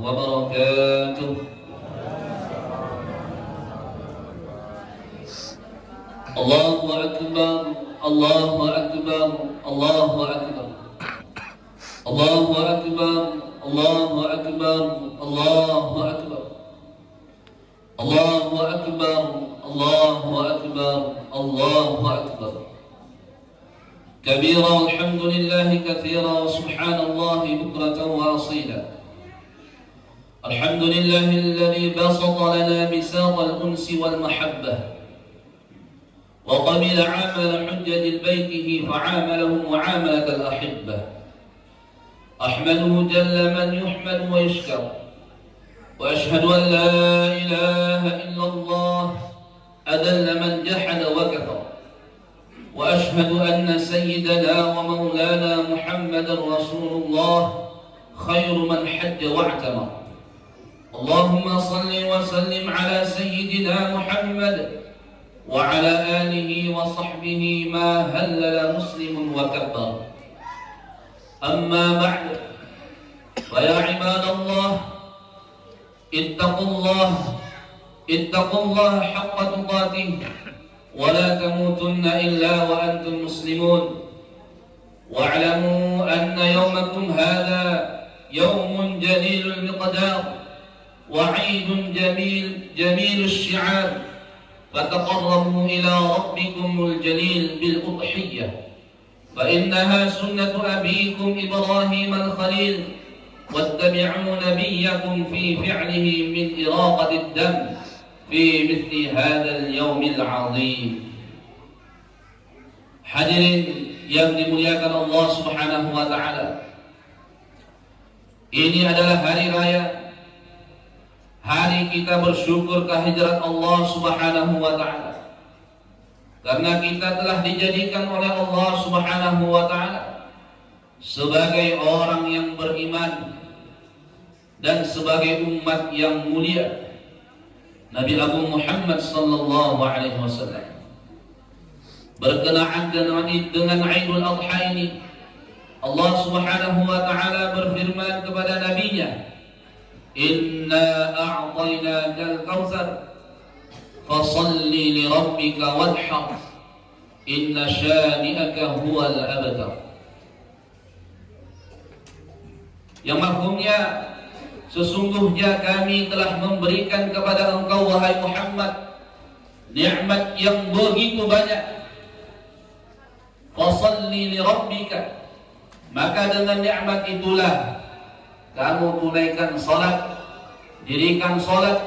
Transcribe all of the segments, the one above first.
وبركاته. الله أكبر الله أكبر الله أكبر الله أكبر الله أكبر الله أكبر الله أكبر الله أكبر الله أكبر كبيرا والحمد لله كثيرا وسبحان الله بكرة وأصيلا. الحمد لله الذي بسط لنا بساط الأنس والمحبة وقبل عامل حجة بيته فعاملهم معاملة الأحبة. أحمده جل من يحمد ويشكر، وأشهد أن لا إله إلا الله أذل من جحد وكفر، وأشهد أن سيدنا ومولانا محمدا رسول الله خير من حج واعتمر. اللهم صل وسلم على سيدنا محمد وعلى آله وصحبه ما هلل مسلم وكبر. أما بعد، فيا عباد الله اتقوا الله حق تقاته ولا تموتن إلا وأنتم مسلمون. واعلموا أن يومكم هذا يوم جليل المقدار وعيد جميل الشعار، فتقربوا إلى ربكم الجليل بالأضحية، فإنها سنة أبيكم إبراهيم الخليل، واتبعوا نبيكم في فعله من إراقة الدم في مثل هذا اليوم العظيم. Hadirin yang dimuliakan Allah Subhanahu wa taala. Ini adalah hari raya, hari kita bersyukur kehadirat Allah Subhanahu wa taala. Karena kita telah dijadikan oleh Allah Subhanahu wa taala sebagai orang yang beriman dan sebagai umat yang mulia. Nabi Abu Muhammad sallallahu alaihi wasallam berkenaan dengan Aidul Adha ini, Allah Subhanahu wa taala berfirman kepada nabinya, "Inna a'tainakal kautsar fasalli li rabbika wanhar inna syani'aka huwal abtar." Yang mafhumnya, sesungguhnya kami telah memberikan kepada engkau wahai Muhammad nikmat yang begitu banyak. Fasalli li rabbika, maka dengan nikmat itulah kamu tunaikan salat, dirikan salat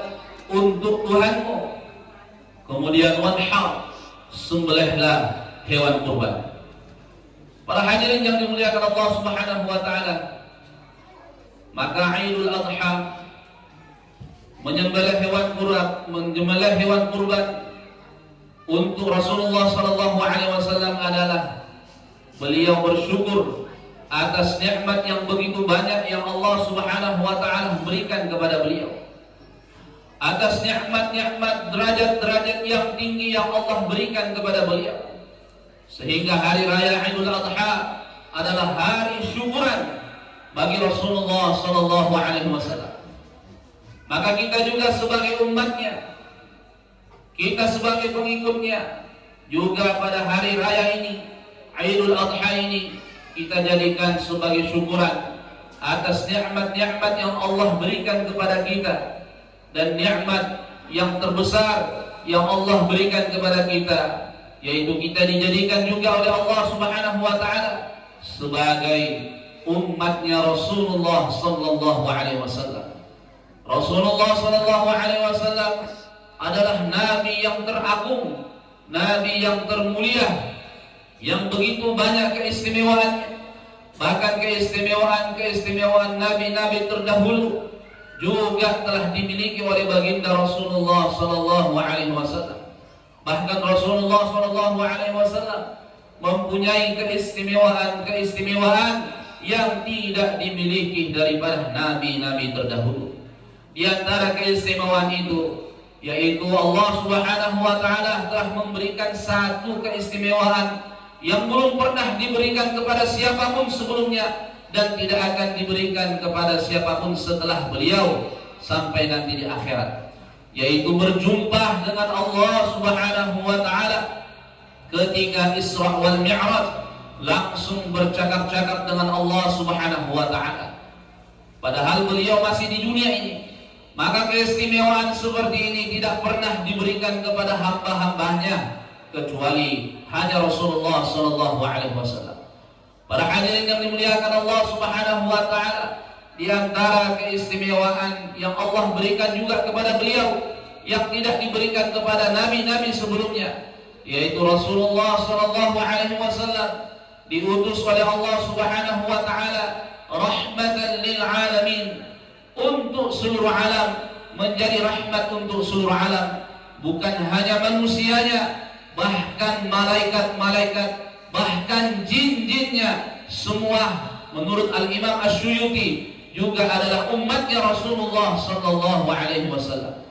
untuk Tuhanmu. Kemudian wanhar, sembelihlah hewan kurban. Para hadirin yang dimuliakan Allah Subhanahu wa taala, maka Aidul Adha, menyembelih hewan kurban untuk Rasulullah sallallahu alaihi wasallam adalah beliau bersyukur atas nikmat yang begitu banyak yang Allah Subhanahu wa taala berikan kepada beliau. Atas nikmat-nikmat, derajat-derajat yang tinggi yang Allah berikan kepada beliau. Sehingga hari raya Aidul Adha adalah hari syukuran bagi Rasulullah sallallahu alaihi wasallam. Maka kita juga sebagai umatnya, kita sebagai pengikutnya, juga pada hari raya ini, Aidul Adha ini, kita jadikan sebagai syukuran atas nikmat-nikmat yang Allah berikan kepada kita. Dan nikmat yang terbesar yang Allah berikan kepada kita, yaitu kita dijadikan juga oleh Allah Subhanahu wa taala sebagai umatnya Rasulullah sallallahu alaihi wasallam. Rasulullah sallallahu alaihi wasallam adalah nabi yang teragung, nabi yang termulia, yang begitu banyak keistimewaannya. Bahkan keistimewaan nabi-nabi terdahulu juga telah dimiliki oleh baginda Rasulullah sallallahu alaihi wasallam. Bahkan Rasulullah sallallahu alaihi wasallam mempunyai keistimewaan yang tidak dimiliki daripada nabi-nabi terdahulu. Di antara keistimewaan itu, yaitu Allah Subhanahu wa taala telah memberikan satu keistimewaan yang belum pernah diberikan kepada siapapun sebelumnya, dan tidak akan diberikan kepada siapapun setelah beliau sampai nanti di akhirat, yaitu berjumpa dengan Allah Subhanahu wa taala ketika Isra wal Mi'raj, langsung bercakap-cakap dengan Allah Subhanahu wa taala padahal beliau masih di dunia ini. Maka keistimewaan seperti ini tidak pernah diberikan kepada hamba-hambanya kecuali hanya Rasulullah sallallahu alaihi wasallam. Para hadirin yang dimuliakan Allah Subhanahu wa taala, di antara keistimewaan yang Allah berikan juga kepada beliau yang tidak diberikan kepada nabi-nabi sebelumnya, yaitu Rasulullah sallallahu alaihi wasallam diutus oleh Allah Subhanahu wa taala rahmatan lil alamin, untuk seluruh alam, menjadi rahmat untuk seluruh alam, bukan hanya manusianya, bahkan malaikat-malaikat, bahkan jin-jinnya semua menurut Al-Imam Asy-Syuyuti juga adalah umatnya Rasulullah sallallahu alaihi wasallam.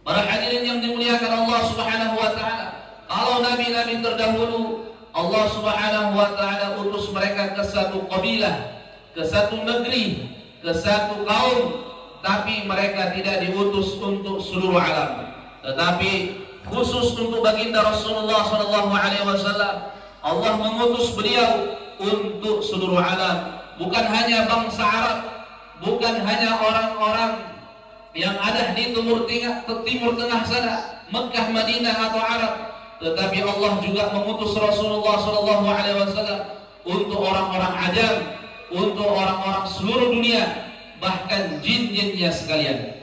Para hadirin yang dimuliakan Allah Subhanahu wa taala, kalau nabi-nabi terdahulu Allah Subhanahu wa taala utus mereka ke satu kabilah, ke satu negeri, ke satu kaum, tapi mereka tidak diutus untuk seluruh alam, tetapi khusus untuk baginda Rasulullah sallallahu alaihi wasallam Allah mengutus beliau untuk seluruh alam, bukan hanya bangsa Arab, bukan hanya orang-orang yang ada di timur tengah sana, Mekah, Madinah atau Arab, tetapi Allah juga mengutus Rasulullah sallallahu alaihi wasallam untuk orang-orang ajam, untuk orang-orang seluruh dunia, bahkan jin-jinnya sekalian.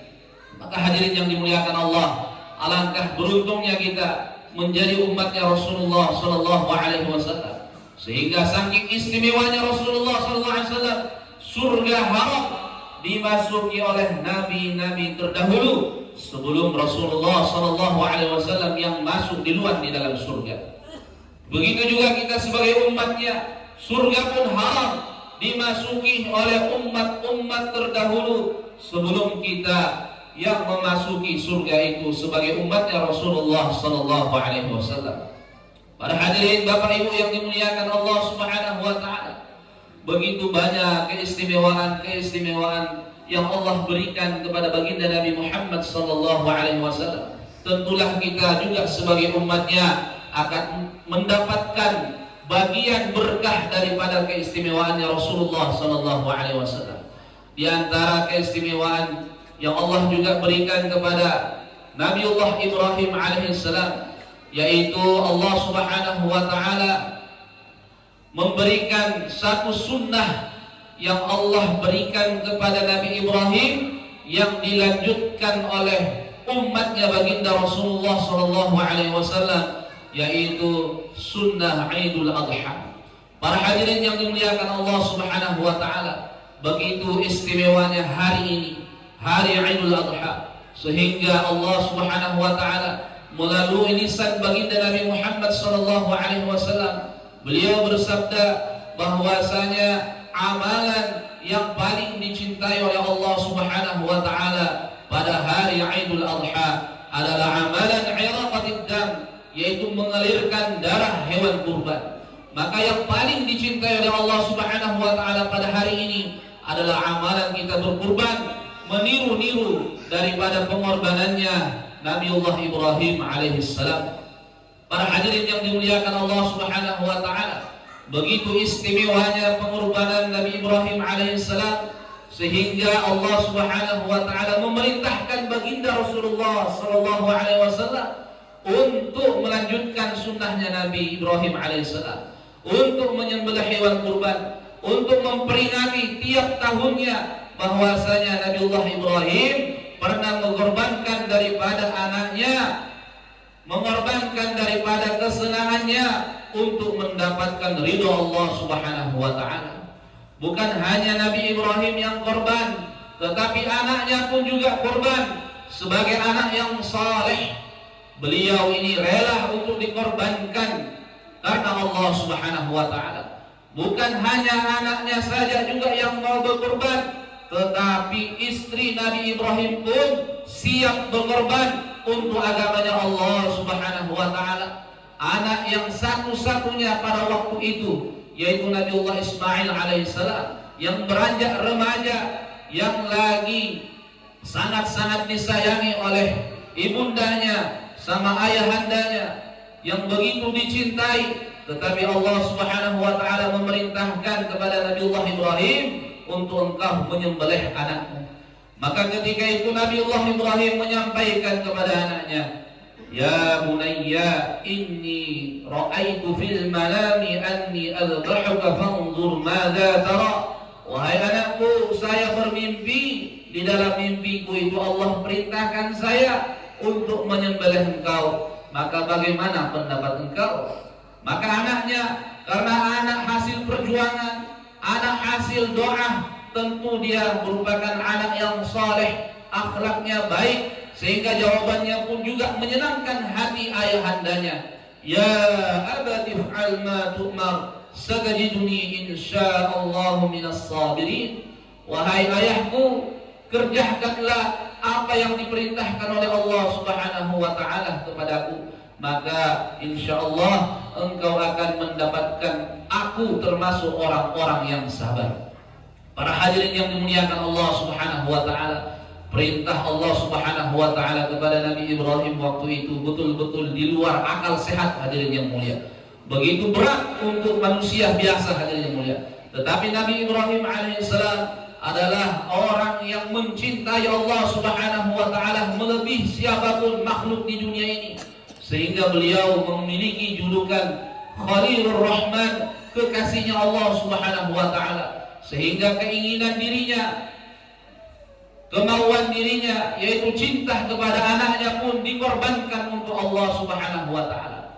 Maka hadirin yang dimuliakan Allah, alangkah beruntungnya kita menjadi umatnya Rasulullah sallallahu alaihi wasallam, sehingga saking istimewanya Rasulullah sallallahu alaihi wasallam, surga haram dimasuki oleh nabi-nabi terdahulu sebelum Rasulullah sallallahu alaihi wasallam yang masuk duluan di dalam surga. Begitu juga kita sebagai umatnya, surga pun haram dimasuki oleh umat-umat terdahulu sebelum kita yang memasuki surga itu sebagai umatnya Rasulullah sallallahu alaihi wasallam. Para hadirin Bapak Ibu yang dimuliakan Allah Subhanahu wa taala, begitu banyak keistimewaan yang Allah berikan kepada baginda Nabi Muhammad sallallahu alaihi wasallam. Tentulah kita juga sebagai umatnya akan mendapatkan bagian berkah daripada keistimewaannya Rasulullah sallallahu alaihi wasallam. Di antara keistimewaan yang Allah juga berikan kepada Nabiullah Ibrahim alaihissalam, yaitu Allah Subhanahu wa taala memberikan satu sunnah yang Allah berikan kepada Nabi Ibrahim yang dilanjutkan oleh umatnya baginda Rasulullah sallallahu alaihi wasallam, yaitu sunnah Idul Adha. Para hadirin yang dimuliakan Allah Subhanahu wa taala, begitu istimewanya hari ini, hari Idul Adha, sehingga Allah Subhanahu wa taala melalui lisan baginda Nabi Muhammad sallallahu alaihi wasallam, beliau bersabda bahwasanya amalan yang paling dicintai oleh Allah Subhanahu wa taala pada hari Idul Adha adalah amalan iraqatid dam, yaitu mengalirkan darah hewan kurban. Maka yang paling dicintai oleh Allah Subhanahu wa taala pada hari ini adalah amalan kita berkurban, meniru-niru daripada pengorbanannya Nabiullah Ibrahim alaihissalam. Para hadirin yang dimuliakan Allah Subhanahu wa taala, begitu istimewanya pengorbanan Nabi Ibrahim alaihissalam sehingga Allah Subhanahu wa taala memerintahkan baginda Rasulullah sallallahu alaihi wasallam untuk melanjutkan sunnahnya Nabi Ibrahim alaihissalam, untuk menyembelih hewan kurban, untuk memperingati tiap tahunnya bahwasanya Nabiullah Ibrahim pernah mengorbankan daripada anaknya, mengorbankan daripada kesenangannya untuk mendapatkan ridha Allah Subhanahu wa taala. Bukan hanya Nabi Ibrahim yang korban, tetapi anaknya pun juga korban sebagai anak yang saleh. Beliau ini rela untuk dikorbankan karena Allah Subhanahu wa taala. Bukan hanya anaknya saja juga yang mau berkorban, tetapi istri Nabi Ibrahim pun siap berkorban untuk agamanya Allah Subhanahu wa taala. Anak yang satu-satunya pada waktu itu, yaitu Nabiullah Ismail alaihissalam, yang beranjak remaja, yang lagi sangat-sangat disayangi oleh ibundanya sama ayahandanya, yang begitu dicintai, tetapi Allah Subhanahu wa taala memerintahkan kepada Nabiullah Ibrahim untuk engkau menyembelih anakmu. Maka ketika itu Nabiullah Ibrahim menyampaikan kepada anaknya, "Ya bunayya, inni ra'aitu fil manami anni adbahuka fanzur madza tara." Wahai anakku, saya bermimpi, di dalam mimpiku itu Allah perintahkan saya untuk menyembelih engkau. Maka bagaimana pendapat engkau? Maka anaknya, karena anak hasil perjuangan, anak hasil doa, tentu dia merupakan anak yang saleh, akhlaknya baik, sehingga jawabannya pun juga menyenangkan hati ayahandanya. "Ya abati fa'al ma tu'mar, satajiduni insyaallah minas sabirin." Wahai ayahku, kerjakanlah apa yang diperintahkan oleh Allah Subhanahu wa taala kepadaku, maka insyaallah engkau akan mendapatkan aku termasuk orang-orang yang sabar. Para hadirin yang dimuliakan Allah Subhanahu wa taala, perintah Allah Subhanahu wa taala kepada Nabi Ibrahim waktu itu betul-betul di luar akal sehat, hadirin yang mulia. Begitu berat untuk manusia biasa, hadirin yang mulia. Tetapi Nabi Ibrahim alaihissalam adalah orang yang mencintai Allah Subhanahu wa taala melebihi siapapun makhluk di dunia ini, sehingga beliau memiliki julukan Khalilur Rahman, kekasihnya Allah Subhanahu wa taala, sehingga keinginan dirinya, kemauan dirinya, yaitu cinta kepada anaknya pun dikorbankan untuk Allah Subhanahu wa taala.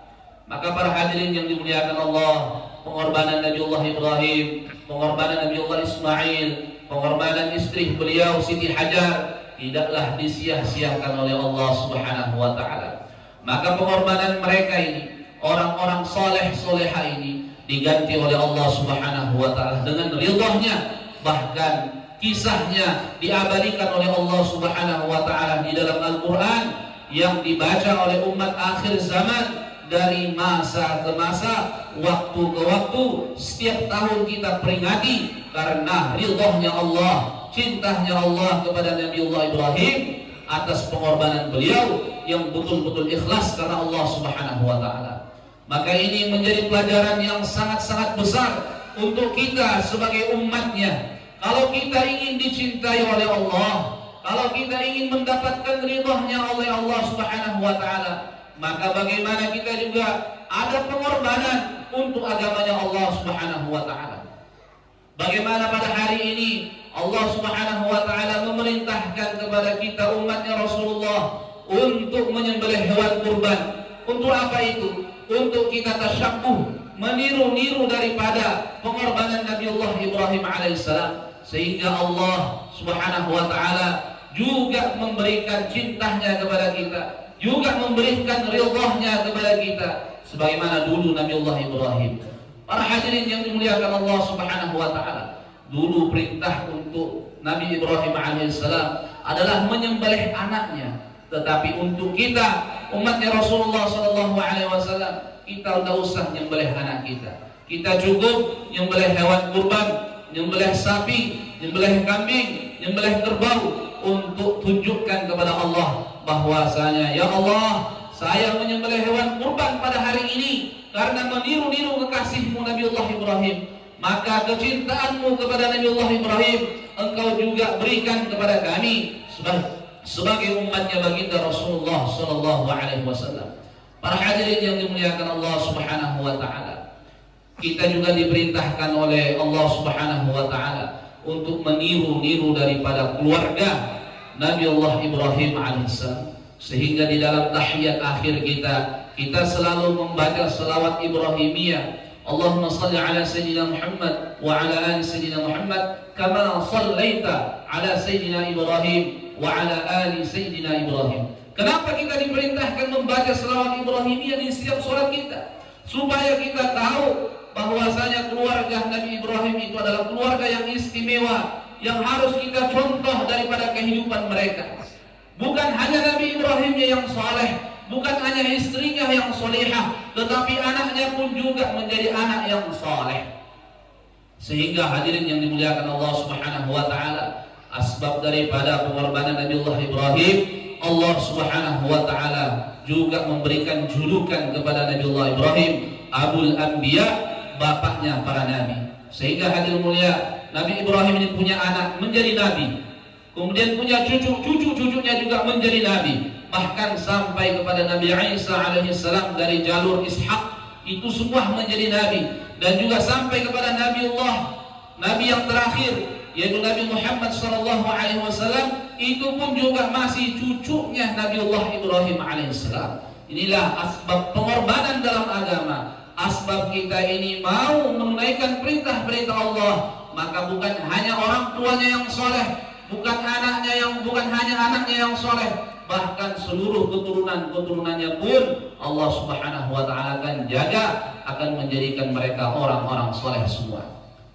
Maka para hadirin yang dimuliakan Allah, pengorbanan Nabiullah Ibrahim, pengorbanan Nabiullah Ismail, pengorbanan istri beliau Siti Hajar tidaklah disia-siakan oleh Allah Subhanahu wa taala. Maka pengorbanan mereka ini, orang-orang saleh soleha ini, diganti oleh Allah Subhanahu wa taala dengan ridhanya. Bahkan kisahnya diabadikan oleh Allah Subhanahu wa taala di dalam Al-Qur'an yang dibaca oleh umat akhir zaman dari masa ke masa, waktu ke waktu. Setiap tahun kita peringati karena ridhanya Allah, cintanya Allah kepada Nabiullah Ibrahim atas pengorbanan beliau yang betul-betul ikhlas karena Allah Subhanahu wa taala. Maka ini menjadi pelajaran yang sangat-sangat besar untuk kita sebagai umatnya. Kalau kita ingin dicintai oleh Allah, kalau kita ingin mendapatkan ridhanya oleh Allah Subhanahu wa taala, maka bagaimana kita juga ada pengorbanan untuk agamanya Allah Subhanahu wa taala. Bagaimana pada hari ini Allah Subhanahu wa taala memerintahkan kepada kita umatnya Rasulullah untuk menyembelih hewan kurban. Untuk apa itu? Untuk kita tasyabbuh, meniru-niru daripada pengorbanan Nabiullah Ibrahim alaihissalam, sehingga Allah Subhanahu wa taala juga memberikan cintanya kepada kita, juga memberikan ridhanya kepada kita sebagaimana dulu Nabiullah Ibrahim. Para hadirin yang dimuliakan Allah Subhanahu wa taala, dulu perintah untuk Nabi Ibrahim alaihissalam adalah menyembelih anaknya. Tetapi untuk kita umatnya Rasulullah sallallahu alaihi wasallam, kita tidak usah menyembelih anak kita. Kita cukup menyembelih hewan kurban, menyembelih sapi, menyembelih kambing, menyembelih kerbau, untuk tunjukkan kepada Allah bahwasanya, ya Allah, saya menyembelih hewan kurban pada hari ini karena meniru-niru kekasihmu Nabiullah Ibrahim. Maka kecintaanmu kepada Nabiullah Ibrahim engkau juga berikan kepada kami sebagai umatnya baginda Rasulullah sallallahu alaihi wasallam. Para hadirin yang dimuliakan Allah Subhanahu wa taala, kita juga diperintahkan oleh Allah Subhanahu wa taala untuk meniru-niru daripada keluarga Nabiullah Ibrahim alaihissalam. Sehingga di dalam tahiyat akhir kita selalu membaca selawat Ibrahimiyah. Allahumma salli ala Sayyidina Muhammad wa ala ali Sayyidina Muhammad kama sallaita ala Sayyidina Ibrahim wa ala ali Sayyidina Ibrahim. Kenapa kita diperintahkan membaca selawat Ibrahimiyah di setiap sholat kita? Supaya kita tahu bahwasanya keluarga Nabi Ibrahim itu adalah keluarga yang istimewa, yang harus kita contoh daripada kehidupan mereka. Bukan hanya Nabi Ibrahimnya yang saleh, bukan hanya istrinya yang solehah, tetapi anaknya pun juga menjadi anak yang saleh. Sehingga hadirin yang dimuliakan Allah Subhanahu wa taala, asbab daripada pengorbanan Nabiullah Ibrahim, Allah Subhanahu wa taala juga memberikan julukan kepada Nabiullah Ibrahim Abul Anbiya, bapaknya para nabi. Sehingga hadirin mulia, Nabi Ibrahim ini punya anak menjadi nabi, kemudian punya cucu-cucunya juga menjadi nabi, bahkan sampai kepada Nabi Isa alaihissalam dari jalur Ishak, itu semua menjadi nabi. Dan juga sampai kepada Nabiullah, nabi yang terakhir yaitu Nabi Muhammad SAW, itu pun juga masih cucunya Nabiullah Ibrahim alaihissalam. Inilah asbab pengorbanan dalam agama. Asbab kita ini mau menunaikan perintah-perintah Allah, maka bukan hanya orang tuanya yang soleh, bukan hanya anaknya yang soleh, bahkan seluruh keturunan-keturunannya pun Allah Subhanahu wa taala akan jaga, akan menjadikan mereka orang-orang soleh semua.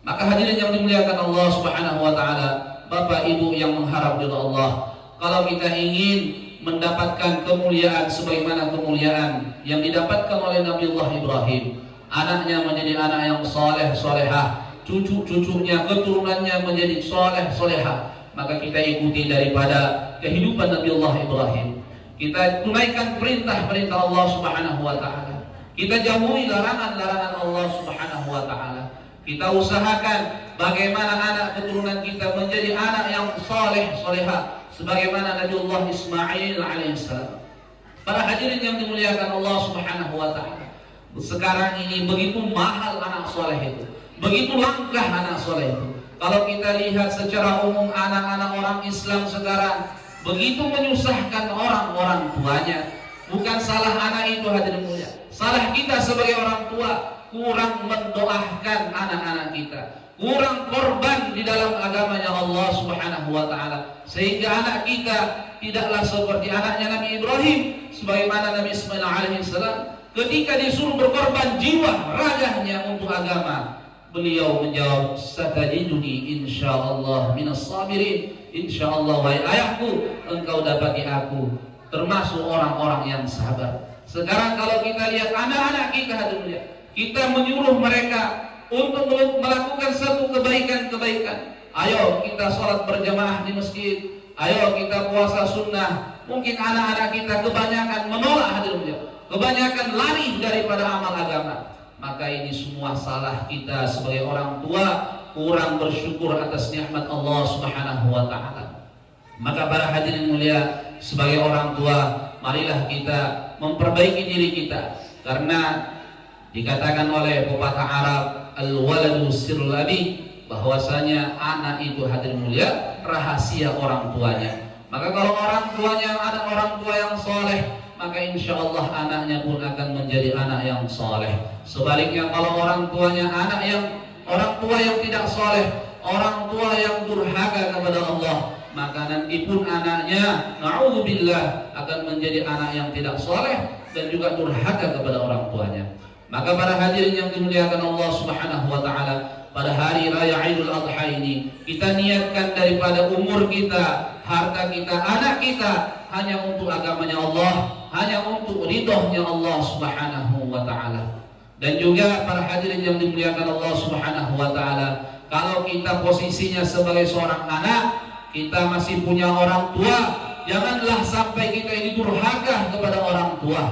Maka hadirin yang dimuliakan Allah Subhanahu wa taala, Bapak Ibu yang mengharap ridha Allah, kalau kita ingin mendapatkan kemuliaan sebagaimana kemuliaan yang didapatkan oleh Nabiullah Ibrahim, anaknya menjadi anak yang soleh solehah, cucu-cucunya keturunannya menjadi soleh solehah, maka kita ikuti daripada kehidupan Nabiullah Ibrahim. Kita tunaikan perintah-perintah Allah Subhanahu wa taala. Kita jauhi larangan-larangan Allah Subhanahu wa taala. Kita usahakan bagaimana anak keturunan kita menjadi anak yang soleh solehah sebagaimana Nabiullah Ismail alaihissalam. Para hadirin yang dimuliakan Allah Subhanahu wa taala, sekarang ini begitu mahal anak soleh itu, begitu langkah anak soleh itu. Kalau kita lihat secara umum anak-anak orang Islam sekarang begitu menyusahkan orang-orang tuanya. Bukan salah anak itu hadirin mulia, salah kita sebagai orang tua kurang mendoakan anak-anak kita, kurang korban di dalam agamanya Allah Subhanahu wa taala, sehingga anak kita tidaklah seperti anaknya Nabi Ibrahim, sebagaimana Nabi Ismail alaihissalam ketika disuruh berkorban jiwa raganya untuk agama, beliau menjawab, satajiduni insyaallah minas sabirin, insyaallah wahai ayahku engkau dapati aku termasuk orang-orang yang sabar. Sekarang kalau kita lihat anak-anak kita hadirin, kita menyuruh mereka untuk melakukan satu kebaikan-kebaikan. Ayo kita sholat berjamaah di masjid, ayo kita puasa sunnah. Mungkin anak-anak kita kebanyakan menolak hadirin, kebanyakan lari daripada amal agama. Maka ini semua salah kita sebagai orang tua, kurang bersyukur atas nikmat Allah Subhanahu wa taala. Maka para hadirin mulia, sebagai orang tua, marilah kita memperbaiki diri kita, karena dikatakan oleh pepatah Arab, al-waladu sirrul abi, bahwasanya anak itu hadirin mulia rahasia orang tuanya. Maka kalau orang tuanya ada orang tua yang soleh, maka insya Allah anaknya pun akan menjadi anak yang soleh. Sebaliknya kalau orang tuanya orang tua yang tidak soleh, orang tua yang durhaka kepada Allah, maka nanti pun anaknya na'udzubillah akan menjadi anak yang tidak soleh dan juga durhaka kepada orang tuanya. Maka para hadirin yang dimuliakan Allah Subhanahu wa taala, pada hari raya Idul Adha ini kita niatkan daripada umur kita, harta kita, anak kita hanya untuk agamanya Allah, hanya untuk ridhonya Allah Subhanahu wa taala. Dan juga para hadirin yang dimuliakan Allah Subhanahu wa taala, kalau kita posisinya sebagai seorang anak, kita masih punya orang tua, janganlah sampai kita ini durhaka kepada orang tua.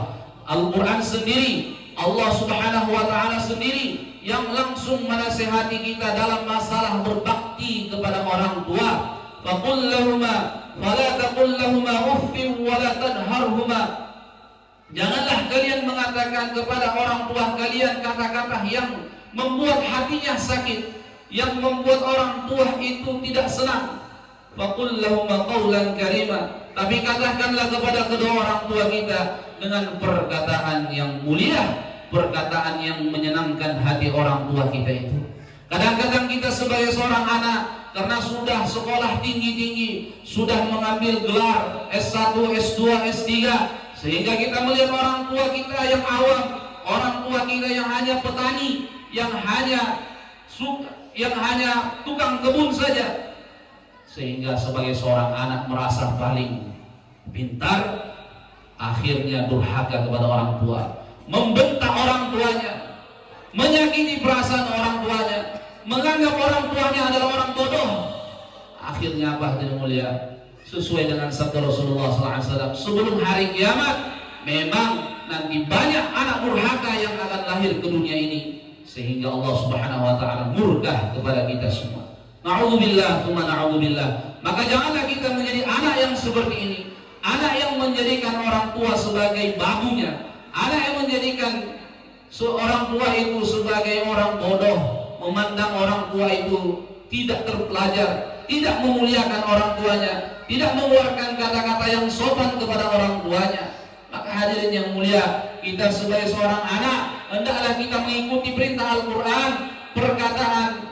Al-Quran sendiri, Allah Subhanahu wa taala sendiri yang langsung menasihati kita dalam masalah berbakti kepada orang tua. Faqul lahuma wala taqul lahuma uffin wala tanharhuma. Janganlah kalian mengatakan kepada orang tua kalian kata-kata yang membuat hatinya sakit, yang membuat orang tua itu tidak senang. Faqul lahuma qawlan karima. Tapi katakanlah kepada kedua orang tua kita dengan perkataan yang mulia, perkataan yang menyenangkan hati orang tua kita itu. Kadang-kadang kita sebagai seorang anak, karena sudah sekolah tinggi-tinggi, sudah mengambil gelar S1, S2, S3, sehingga kita melihat orang tua kita yang awam, orang tua kita yang hanya petani, yang hanya tukang kebun saja, sehingga sebagai seorang anak merasa paling pintar, akhirnya durhaka kepada orang tua, membentak orang tuanya, menyakiti perasaan orang tuanya, menganggap orang tuanya adalah orang bodoh. Akhirnya apa hadirin mulia? Sesuai dengan sabda Rasulullah SAW, sebelum hari kiamat memang nanti banyak anak durhaka yang akan lahir ke dunia ini, sehingga Allah Subhanahu wa taala murka kepada kita semua. Na'udzubillah, tsumma na'udzubillah. Maka janganlah kita menjadi anak yang seperti ini, anak yang menjadikan orang tua sebagai babunya, anak yang menjadikan seorang tua itu sebagai orang bodoh, memandang orang tua itu tidak terpelajar, tidak memuliakan orang tuanya, tidak mengeluarkan kata-kata yang sopan kepada orang tuanya. Maka hadirin yang mulia, kita sebagai seorang anak hendaklah kita mengikuti perintah Al-Quran.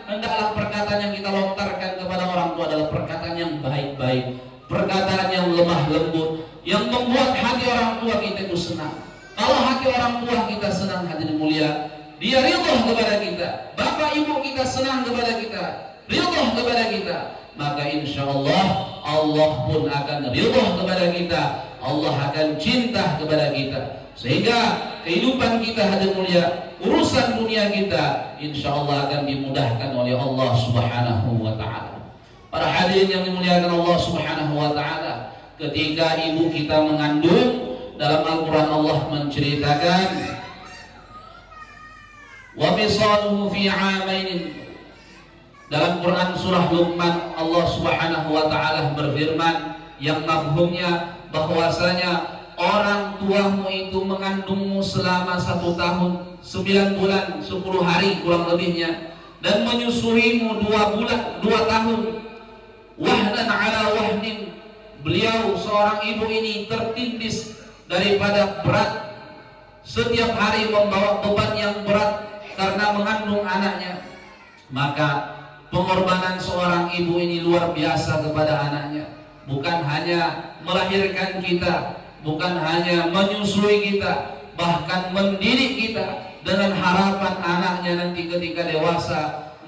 Hendaklah perkataan yang kita lontarkan kepada orang tua adalah perkataan yang baik-baik, perkataan yang lemah lembut, yang membuat hati orang tua kita itu senang. Kalau hati orang tua kita senang, hadirin mulia, dia ridha kepada kita, bapak ibu kita senang kepada kita, ridha kepada kita, maka insya Allah Allah pun akan ridha kepada kita, Allah akan cinta kepada kita, sehingga kehidupan kita hadirin mulia, urusan dunia kita insya Allah akan dimudahkan oleh Allah Subhanahu wa ta'ala. Para hadirin yang dimuliakan Allah Subhanahu wa ta'ala, ketika ibu kita mengandung, dalam Al-Quran Allah menceritakan wa fisaluhu fi 'amain. Dalam Quran surah Luqman Allah Subhanahu wa ta'ala berfirman yang mafhumnya bahwasanya orang tuamu itu mengandungmu selama 1 tahun 9 bulan 10 hari kurang lebihnya, dan menyusuimu 2 tahun wahnan ala wahnin. Beliau seorang ibu ini tertindis daripada berat, setiap hari membawa beban yang berat karena mengandung anaknya. Maka pengorbanan seorang ibu ini luar biasa kepada anaknya. Bukan hanya melahirkan kita, bukan hanya menyusui kita, bahkan mendidik kita dengan harapan anaknya nanti ketika dewasa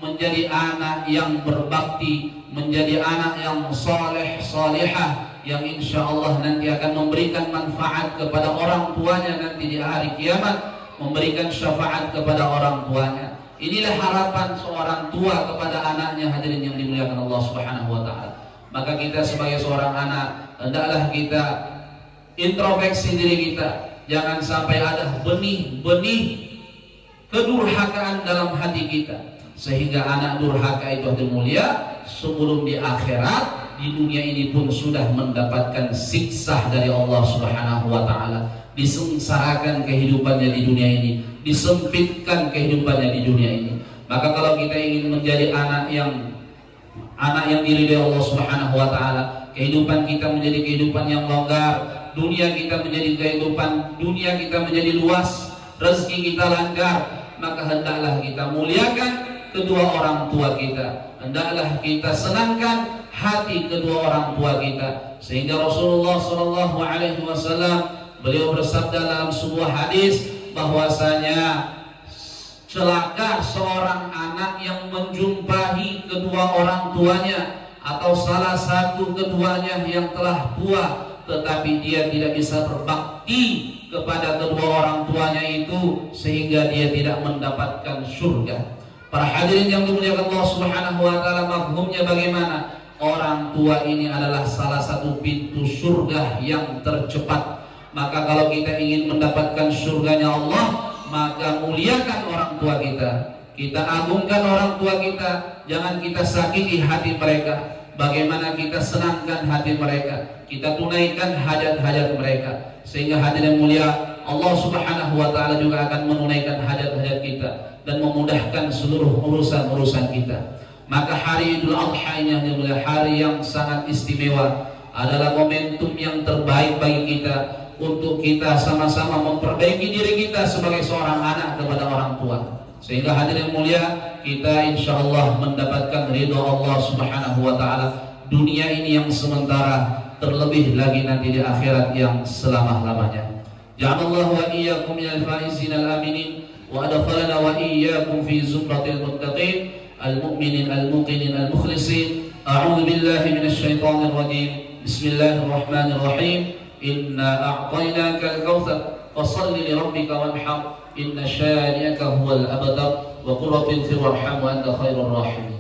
menjadi anak yang berbakti, menjadi anak yang saleh salihah, yang insya Allah nanti akan memberikan manfaat kepada orang tuanya nanti di hari kiamat, memberikan syafaat kepada orang tuanya. Inilah harapan seorang tua kepada anaknya, hadirin yang dimuliakan Allah Subhanahu wa ta'ala. Maka kita sebagai seorang anak hendaklah kita introspeksi diri kita, jangan sampai ada benih-benih kedurhakaan dalam hati kita, sehingga anak durhaka itu hadirin mulia sebelum di akhirat, di dunia ini pun sudah mendapatkan siksa dari Allah Subhanahu wa ta'ala, disengsarakan kehidupannya di dunia ini, disempitkan kehidupannya di dunia ini. Maka kalau kita ingin menjadi anak yang diridhai Allah Subhanahu wa ta'ala, kehidupan kita menjadi kehidupan yang longgar, dunia kita menjadi luas, rezeki kita lancar, maka hendaklah kita muliakan kedua orang tua kita, hendaklah kita senangkan hati kedua orang tua kita, sehingga Rasulullah SAW beliau bersabda dalam sebuah hadis bahwasanya celaka seorang anak yang menjumpai kedua orang tuanya atau salah satu keduanya yang telah tua, tetapi dia tidak bisa berbakti kepada kedua orang tuanya itu, sehingga dia tidak mendapatkan surga. Para hadirin yang dimuliakan Allah Subhanahu wa ta'ala, mafhumnya bagaimana? Orang tua ini adalah salah satu pintu surga yang tercepat. Maka kalau kita ingin mendapatkan surganya Allah, maka muliakan orang tua kita, kita agungkan orang tua kita, jangan kita sakiti hati mereka. Bagaimana kita senangkan hati mereka, kita tunaikan hajat-hajat mereka, sehingga hadirin mulia, Allah Subhanahu wa ta'ala juga akan menunaikan hajat-hajat kita dan memudahkan seluruh urusan-urusan kita. Maka hari Idul Adha ini adalah hari yang sangat istimewa, adalah momentum yang terbaik bagi kita untuk kita sama-sama memperbaiki diri kita sebagai seorang anak kepada orang tua, sehingga hadirin mulia, kita insya Allah mendapatkan ridha Allah Subhanahu wa ta'ala dunia ini yang sementara, terlebih lagi nanti di akhirat yang selama-lamanya. Ja'alallahu wa iyyakum minal faizin al-aminin wa adkhalana wa iyyakum fi zumratil muttaqin al-mu'minin al-muqinin al-mukhlisin. A'udzu billahi minasy syaithanir rajim. Bismillahirrahmanirrahim. Inna a'tainakal kautsar fashalli li rabbika wanhar inna syani'aka huwal abtar. wa qul rabbil ighfir warham wa anta khairur rahimin.